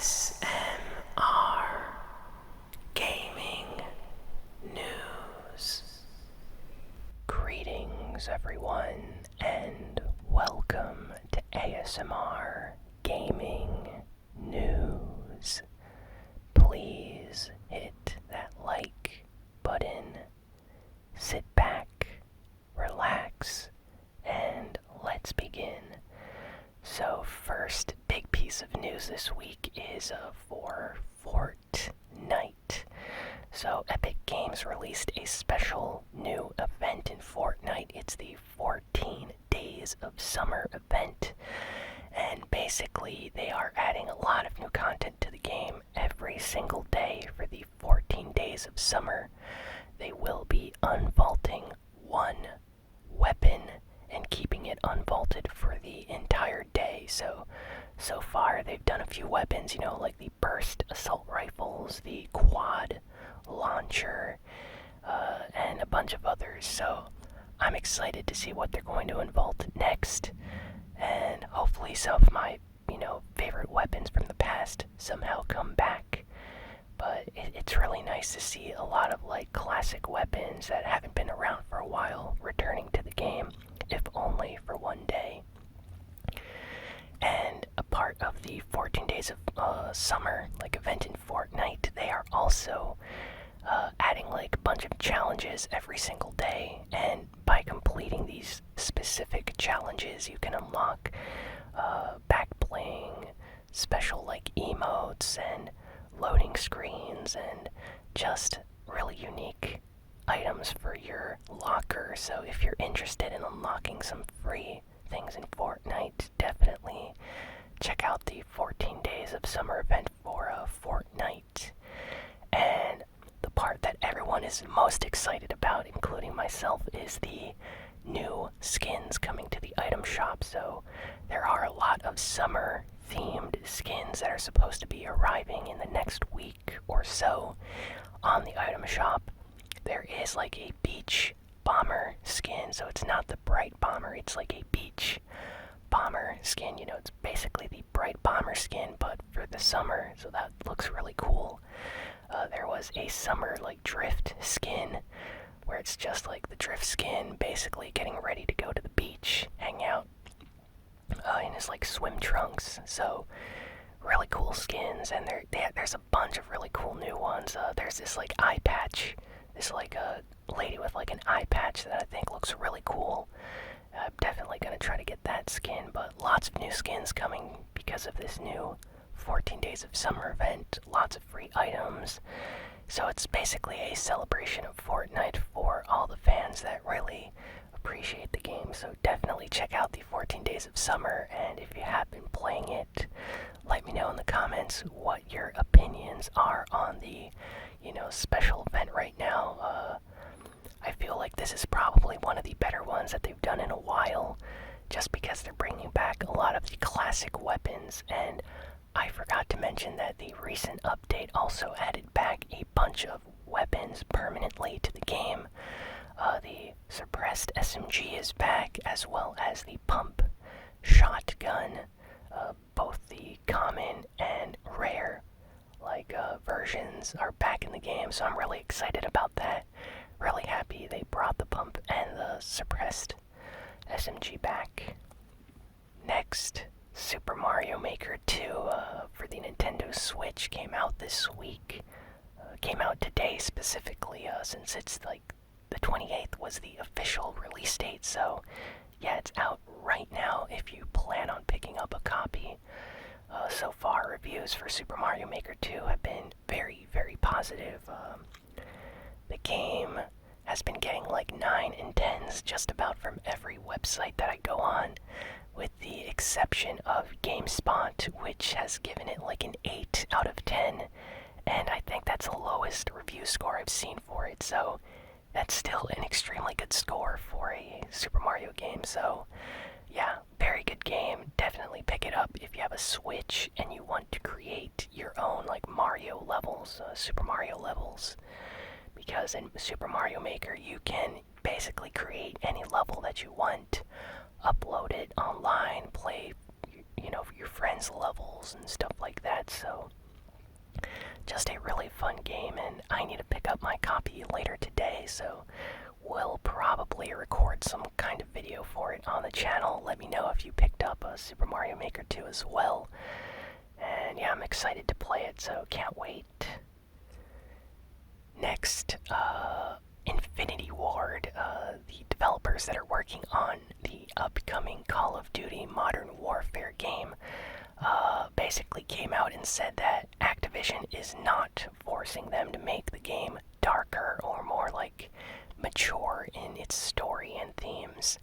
ASMR Gaming News. Greetings, everyone, and welcome to ASMR Gaming News. Please hit that like button, sit back, relax, and let's begin. So first big piece of news this week is for Fortnite. So Epic Games released a special new event in Fortnite. It's the 14 Days of Summer event. And basically they are adding a lot of new content to the game every single day for the 14 Days of Summer. They will be unvaulting one weapon and keeping it unvaulted for the entire day. So far they've done a few weapons, like the burst assault rifles, the quad launcher, and a bunch of others. So I'm excited to see what they're going to unvault next, and hopefully some of my, favorite weapons from the past somehow come back. But it's really nice to see a lot of classic weapons that haven't been around for a while returning to the game, if only for one day. And a part of the 14 Days of Summer event in Fortnite, they are also adding a bunch of challenges every single day, and by completing these specific challenges you can unlock back bling, special emotes and loading screens, and just really unique items for your locker. So if you're interested in unlocking some free things in Fortnite, definitely check out the 14 Days of Summer event for Fortnite. And the part that everyone is most excited about, including myself, is the new skins coming to the item shop. So there are a lot of summer themed skins that are supposed to be arriving in the next week or so on the item shop. There is a beach bomber skin, so it's not the bright bomber, it's a beach bomber skin. It's basically the bright bomber skin but for the summer, so that looks really cool. There was a summer drift skin where it's just the drift skin basically getting ready to go to the beach, hang out in his swim trunks. So really cool skins, and there's a bunch of really cool new ones. There's this eye patch, this a lady with an eye patch that I think looks really cool. I'm definitely gonna try to get that skin, but lots of new skins coming because of this new 14 Days of Summer event. Lots of free items. So it's basically a celebration of Fortnite for all the fans that really appreciate the game. So definitely check out the 14 Days of Summer, and if you have been playing it, let me know in the comments what your opinions are on the special event right now. I feel like this is probably one of the better ones that they've done in a while, just because they're bringing back a lot of the classic weapons. And I forgot to mention that the recent update also added back a bunch of weapons permanently to the game. The suppressed SMG is back, as well as the pump shotgun. Both the common and rare versions are back in the game, so I'm really excited about that. Really happy they brought the pump and the suppressed SMG back. Next, Super Mario Maker 2 for the Nintendo Switch came out this week. Came out today specifically, since it's the 28th was the official release date. So yeah, it's out right now if you plan on picking up a copy. So far, reviews for Super Mario Maker 2 have been very, very positive. The game has been getting 9 and 10s just about from every website that I go on, with the exception of GameSpot, which has given it an 8 out of 10, and I think that's the lowest review score I've seen for it. So that's still an extremely good score for a Super Mario game. So yeah, very good game. Definitely pick it up if you have a Switch and you want to create your own Mario levels, Super Mario levels. Because in Super Mario Maker you can basically create any level that you want, upload it online, play your friends' levels, levels and stuff like that, so just a really fun game, and I need to pick up my copy later today, so we'll probably record some kind of video for it on the channel. Let me know if you picked up Super Mario Maker 2 as well. And yeah, I'm excited to play it, so can't wait. Next, Infinity Ward, the developers that are working on the upcoming Call of Duty Modern Warfare game, basically came out and said that Activision is not forcing them to make the game darker or more like mature in its story and themes.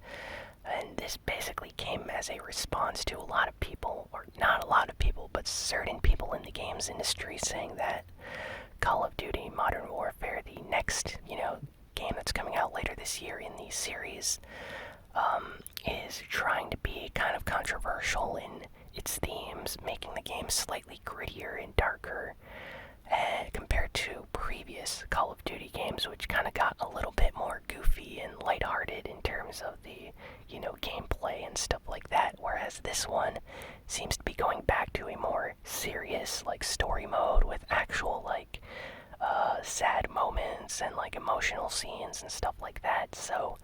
And this basically came as a response to a lot of people, or not a lot of people, but certain people in the games industry saying that Call of Duty Modern Warfare, the next, game that's coming out later this year in the series, is trying to be kind of controversial in its themes, making the game slightly grittier and darker compared to previous Call of Duty games, which kind of got a little bit more goofy and lighthearted in terms of the, gameplay and stuff like that, whereas this one seems to be going back to a more serious, story mode with actual, sad moments and, emotional scenes and stuff like that. So,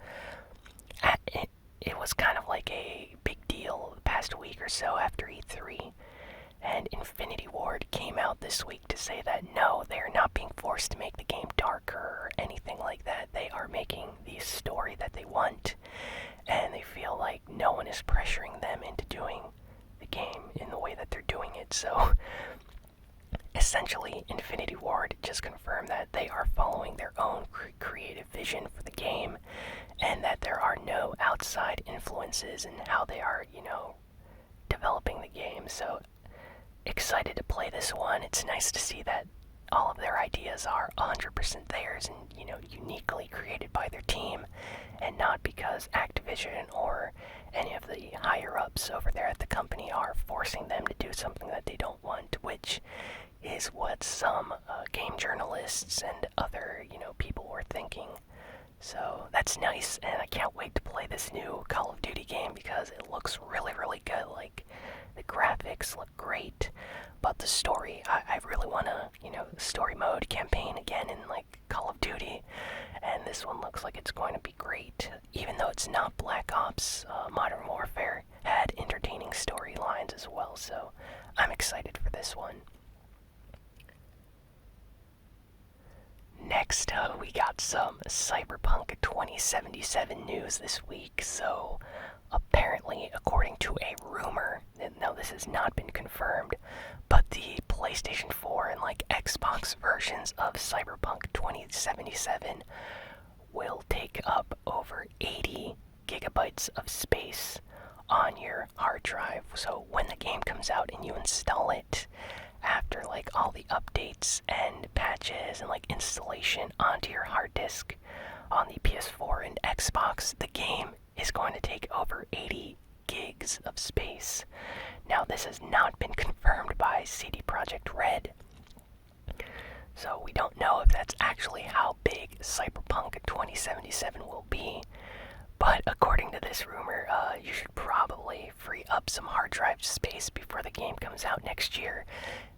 it was kind of like a big deal the past week or so after E3. And Infinity Ward came out this week to say that no, they are not being forced to make the game darker or anything like that. They are making the story that they want, and they feel like no one is pressuring them into doing the game in the way that they're doing it. So, essentially, Infinity Ward just confirmed that they are following their own creative vision for the game, and that there are no outside influences in how they are, developing the game. So, excited to play this one. It's nice to see that all of their ideas are 100% theirs and, uniquely created by their team, and not because Activision or any of the higher-ups over there at the company are forcing them to do something that they don't want, which is what some game journalists and other, people were thinking. So that's nice, and I can't wait to play this new Call of Duty game because it looks really, really good. The graphics look great, but the story, I really want to, story mode campaign again in, Call of Duty, and this one looks like it's going to be great. Even though it's not Black Ops, Modern Warfare had entertaining storylines as well, so I'm excited for this one. Next, we got some Cyberpunk 2077 news this week. So, apparently, according to a rumor, now this has not been confirmed, but the PlayStation 4 and Xbox versions of Cyberpunk 2077 will take up over 80 gigabytes of space on your hard drive. So when the game comes out and you install it, after all the updates and patches and installation onto your hard disk on the PS4 and Xbox, the game is going to take over 80 gigs of space. Now, this has not been confirmed by CD Projekt Red, so we don't know if that's actually how big Cyberpunk 2077 will be. But according to this rumor, you should probably free up some hard drive space before the game comes out next year,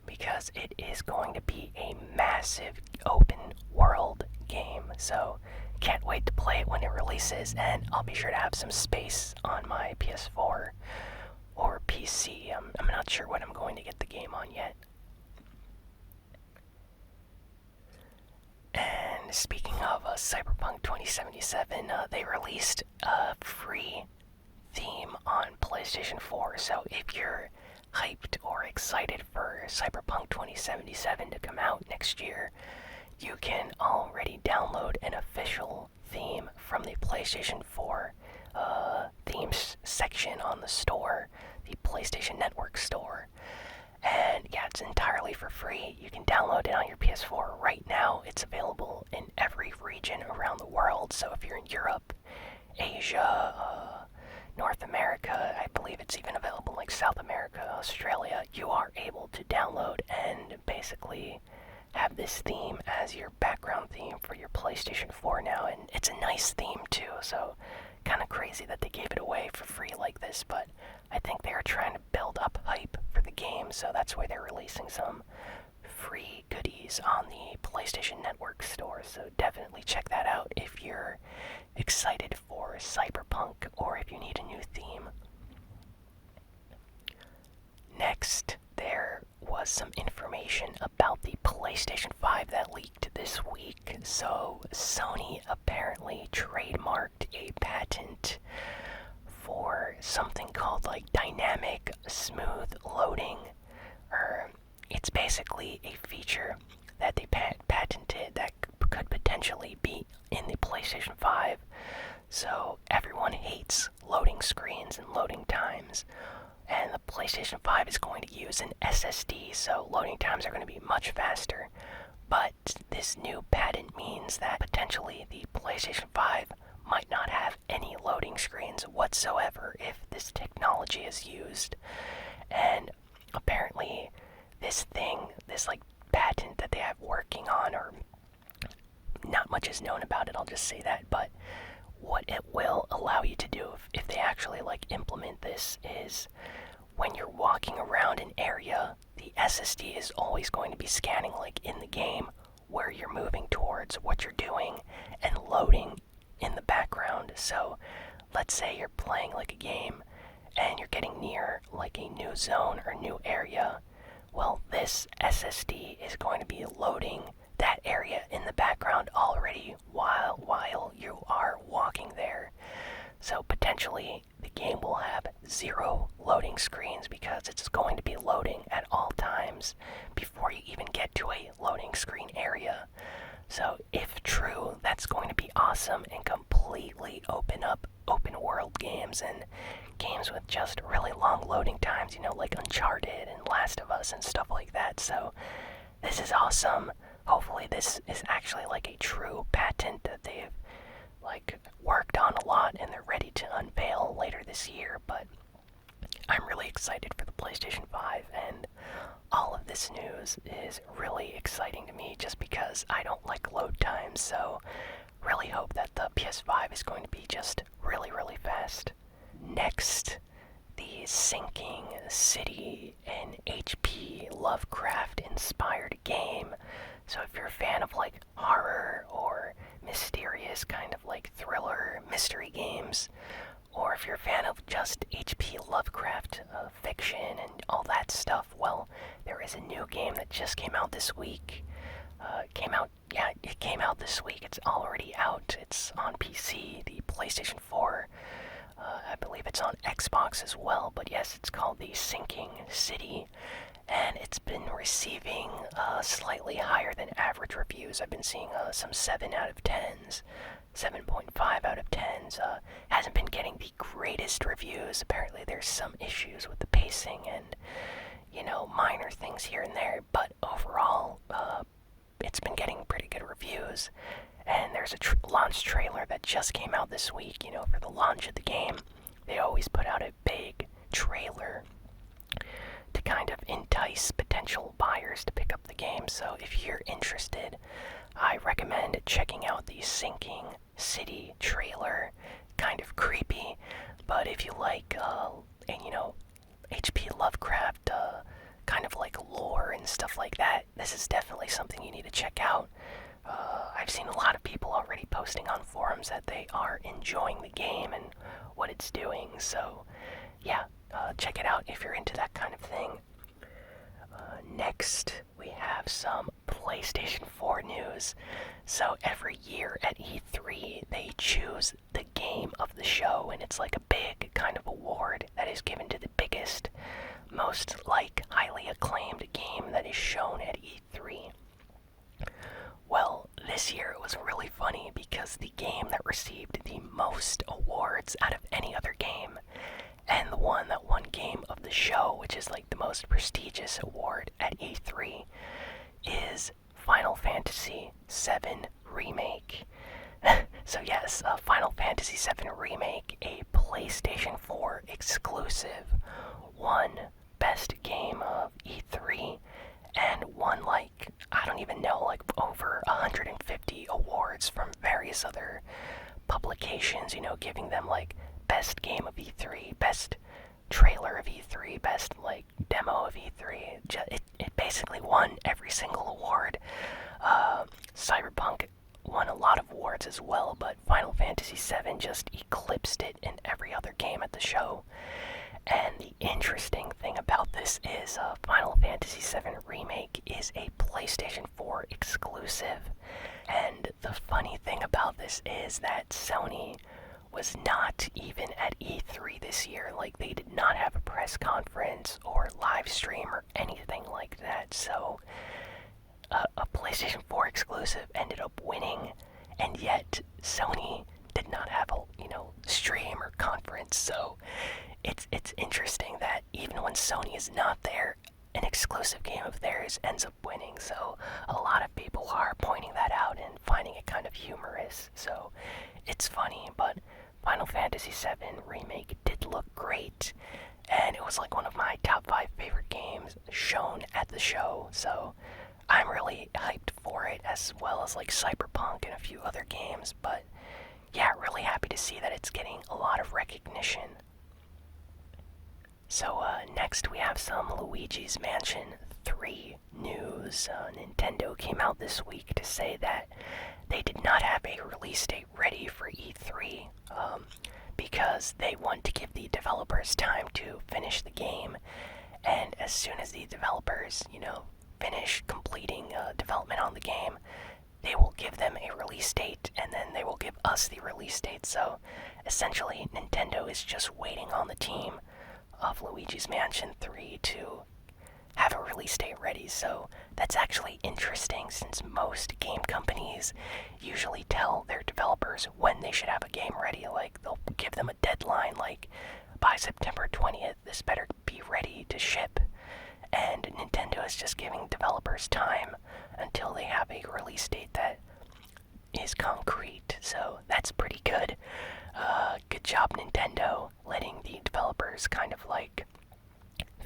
because it is going to be a massive open world game. So can't wait to play it when it releases, and I'll be sure to have some space on my PS4 or PC. I'm not sure what I'm going to get the game on yet. And speaking of Cyberpunk 2077, they released a free theme on PlayStation 4, so if you're hyped or excited for Cyberpunk 2077 to come out next year, you can already download an official theme from the PlayStation 4 themes section on the store, the PlayStation Network store. And yeah, it's entirely for free. You can download it on your PS4 right now. It's available in every region around the world. So if you're in Europe, Asia, North America, I believe it's even available in South America, Australia, you are able to download and basically have this theme as your background theme for your PlayStation 4 now. And it's a nice theme too, so kind of crazy that they gave it away for free like this, but I think they are trying to build up hype for the game, game, so that's why they're releasing some free goodies on the PlayStation Network store. So definitely check that out if you're excited for Cyberpunk or if you need a new theme. Next, there was some information about the PlayStation 5 that leaked this week. So Sony apparently trademarked a patent for something called like dynamic smooth loading. It's basically a feature that they patented that could potentially be in the PlayStation 5. So everyone hates loading screens and loading times, and the PlayStation 5 is going to use an SSD, so loading times are going to be much faster. But this new patent means that potentially the PlayStation 5 might not have any loading screens whatsoever if this technology is used. And apparently this like patent that they have working on, or not much is known about it, I'll just say that, but what it will allow you to do if they actually like implement this is when you're walking around an area, the SSD is always going to be scanning like in the game where you're moving towards, what you're doing, and loading in the background. So let's say you're playing like a game and you're getting near like a new zone or new area. Well, this SSD is going to be loading that area in the background already while you are walking there. So potentially the game will have 0 loading screens because it's going to be loading at all times before you even get to a loading screen area. So if true, that's going to be awesome and completely open up open world games and games with just really long loading times, like Uncharted and Last of Us and stuff like that. So this is awesome. Hopefully this is actually like a true patent that they've like worked on a lot and they're ready to unveil later this year. But I'm really excited for the PlayStation 5, and all of this news is really exciting to me just because I don't like load times. So really hope that the PS5 is going to be just really, really fast. Next, the Sinking City, an HP Lovecraft inspired game. So if you're a fan of like horror or mysterious kind of like thriller mystery games, or if you're a fan of just HP Lovecraft fiction and all that stuff, well, there is a new game that just came out this week. It came out this week. It's already out. It's on PC, the PlayStation 4. I believe it's on Xbox as well, but yes, it's called the Sinking City, and it's been receiving slightly higher than average reviews. I've been seeing some 7 out of 10s, 7.5 out of 10s. Hasn't been getting the greatest reviews. Apparently there's some issues with the pacing and, minor things here and there, but overall, it's been getting pretty good reviews. And there's a launch trailer that just came out this week, for the launch of the game. They always put out a big trailer to kind of entice potential buyers to pick up the game. So if you're interested, I recommend checking out the Sinking City trailer. Kind of creepy, but if you like, HP Lovecraft, kind of like lore and stuff like that, this is definitely something you need to check out. I've seen a lot of people already posting on forums that they are enjoying the game and what it's doing, so yeah, check it out if you're into that kind of thing. Next, we have some PlayStation 4 news. So every year at E3, they choose the game of the show, and it's like a big kind of award that is given to the biggest, most highly acclaimed game that is shown at E3. Well, this year it was really funny because the game that received the most awards out of any other game, and the one that won Game of the Show, which is like the most prestigious award at E3, is Final Fantasy VII Remake. So yes, Final Fantasy VII Remake, a PlayStation 4 exclusive, won Best Game of E3, and won I don't even know, over 150 awards from various other publications, giving them Best Game of E3, Best Trailer of E3, Best Demo of E3, it basically won every single award. Cyberpunk won a lot of awards as well, but Final Fantasy VII just eclipsed it in every other game at the show. And the interesting thing about this is Final Fantasy VII Remake is a PlayStation 4 exclusive. And the funny thing about this is that Sony was not even at E3 this year. Like, they did not have a press conference or live stream or anything like that. So, a PlayStation 4 exclusive ended up winning, and yet Sony did not have a, stream or conference. So, it's interesting that even when Sony is not there, an exclusive game of theirs ends up winning. So a lot of people are pointing that out and finding it kind of humorous. So it's funny, but Final Fantasy VII Remake did look great, and it was like one of my top 5 favorite games shown at the show. So I'm really hyped for it, as well as like Cyberpunk and a few other games. But yeah, really happy to see that it's getting a lot of recognition. So next we have some Luigis Mansion 3 news. Nintendo came out this week to say that they did not have a release date ready for E3 because they want to give the developers time to finish the game. And as soon as the developers, finish completing development on the game, they will give them a release date, and then they will give us the release date. So essentially, Nintendo is just waiting on the team of Luigi's Mansion 3 to have a release date ready. So that's actually interesting, since most game companies usually tell their developers when they should have a game ready. Like, they'll give them a deadline, like, by September 20th, this better be ready to ship. And Nintendo is just giving developers time until they have a release date that is concrete. So that's pretty good. Good job, Nintendo, letting the developers kind of like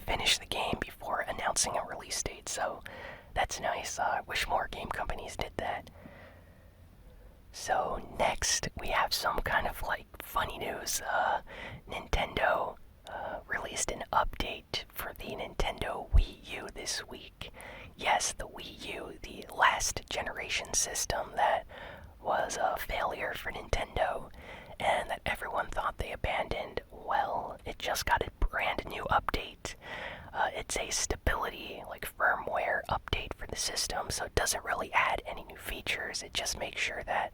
finish the game before announcing a release date. So that's nice. I wish more game companies did that. So next we have some kind of like funny news. Nintendo released an update for the Nintendo Wii U this week. Yes, the Wii U, the last generation system that was a failure for Nintendo and that everyone thought they abandoned. Well, it just got a brand new update. It's a stability, like firmware update for the system, so it doesn't really add any new features. It just makes sure that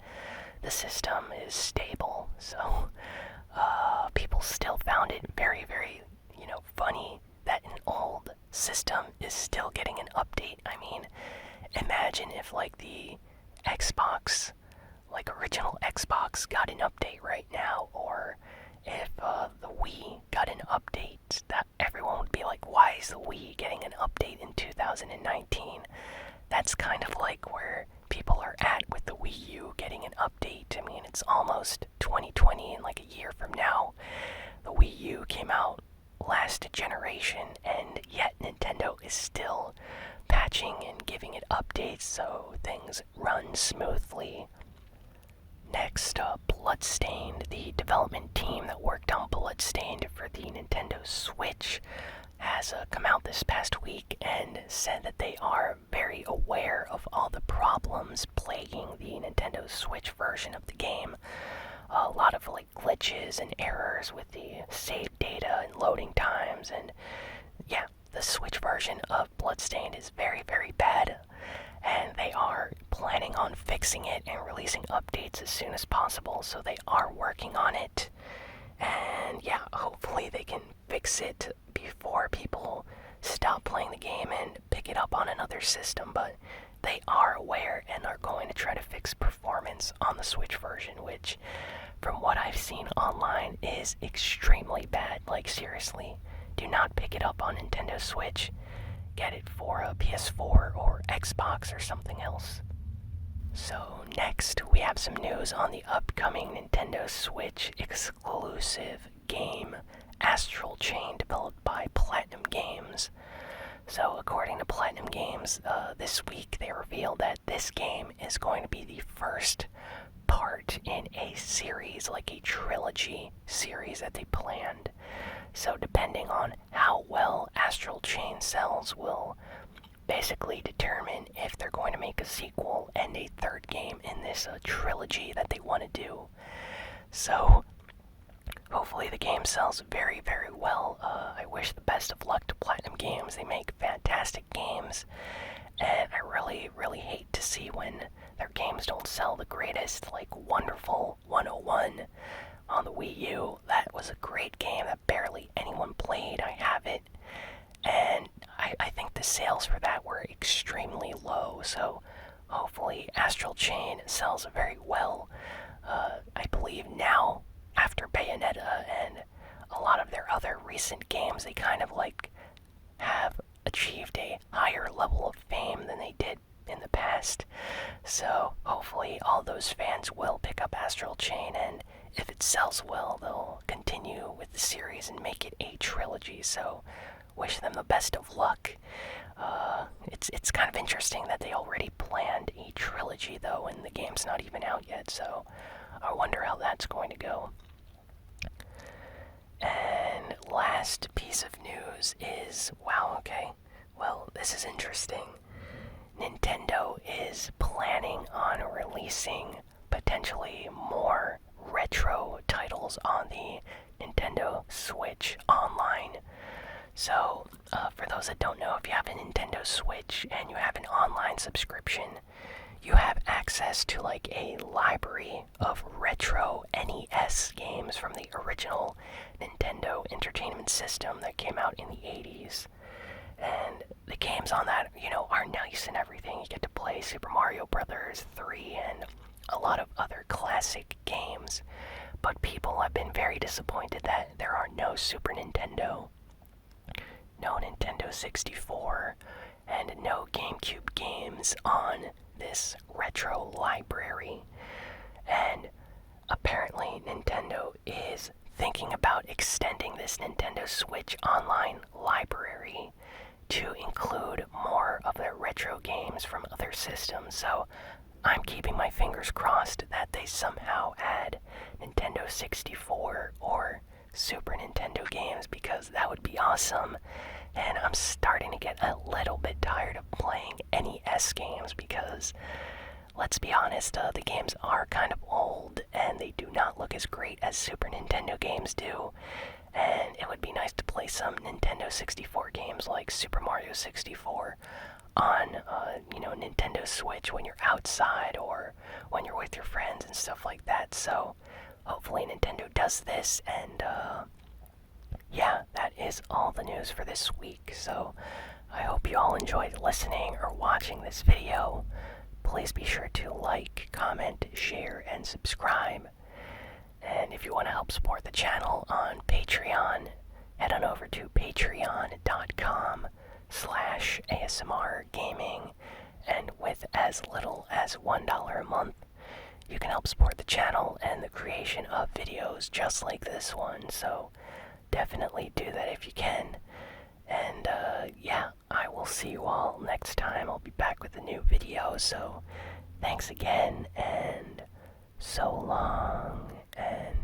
the system is stable. So people still found it very, very, funny that an old system is still getting an update. I mean, imagine if like the Xbox, like original Xbox, got an update right now, or if the Wii got an update, that everyone would be like, why is the Wii getting an update in 2019? That's kind of like where people are at with the Wii U getting an update. I mean, it's almost 2020, and like a year from now, the Wii U came out last generation, and yet Nintendo is still patching and giving it updates so things run smoothly. Next, Bloodstained, the development team that worked on Bloodstained for the Nintendo Switch, has come out this past week and said that they are very aware of all the problems plaguing the Nintendo Switch version of the game. A lot of like glitches and errors with the save data and loading times, and yeah, the Switch version of Bloodstained is very, very bad, and they are planning on fixing it and releasing updates as soon as possible. So they are working on it, and yeah, hopefully they can fix it before people stop playing the game and pick it up on another system. But they are aware and are going to try to fix performance on the Switch version, which, from what I've seen online, is extremely bad. Like, seriously, do not pick it up on Nintendo Switch. Get it for a PS4 or Xbox or something else. So next, we have some news on the upcoming Nintendo Switch exclusive game, Astral Chain, developed by Platinum Games. So according to Platinum Games, this week they revealed that this game is going to be the first part in a series, like a trilogy series that they planned. So depending on how well Astral Chain sells will basically determine if they're going to make a sequel and a third game in this trilogy that they want to do. So hopefully the game sells very, very well. I wish the best of luck to Platinum Games. They make fantastic games, and I really, really hate to see when their games don't sell the greatest, like Wonderful 101 on the Wii U. That was a great game that barely anyone played. I have it, and I think the sales for that were extremely low, so hopefully Astral Chain sells very well. I believe now, after Bayonetta and a lot of their other recent games, they kind of like have achieved a higher level of fame than they did in the past. So hopefully all those fans will pick up Astral Chain, and if it sells well, they'll continue with the series and make it a trilogy. So wish them the best of luck. It's kind of interesting that they already planned a trilogy though, and the game's not even out yet. So I wonder how that's going to go. And last piece of news is, wow, okay, well, this is interesting. Nintendo is planning on releasing potentially more retro titles on the Nintendo Switch Online. So, for those that don't know, if you have a Nintendo Switch and you have an online subscription, you have access to like a library of retro NES games from the original Nintendo Entertainment System that came out in the 80s. And the games on that, are nice and everything. You get to play Super Mario Bros. 3 and a lot of other classic games. But people have been very disappointed that there are no Super Nintendo, no Nintendo 64, and no GameCube games on this retro library. And apparently Nintendo is thinking about extending this Nintendo Switch Online library to include more of their retro games from other systems. So I'm keeping my fingers crossed that they somehow add Nintendo 64 or Super Nintendo games, because that would be awesome. And I'm starting to get a little bit tired of playing NES games because, let's be honest, the games are kind of old and they do not look as great as Super Nintendo games do. And it would be nice to play some Nintendo 64 games like Super Mario 64 on, Nintendo Switch when you're outside or when you're with your friends and stuff like that. So hopefully Nintendo does this, and yeah, that is all the news for this week. So I hope you all enjoyed listening or watching this video. Please be sure to like, comment, share, and subscribe. And if you want to help support the channel on Patreon, head on over to patreon.com/ASMRGaming, and with as little as $1 a month, you can help support the channel and the creation of videos just like this one. So definitely do that if you can. And yeah, I will see you all next time. I'll be back with a new video. So thanks again, and so long, and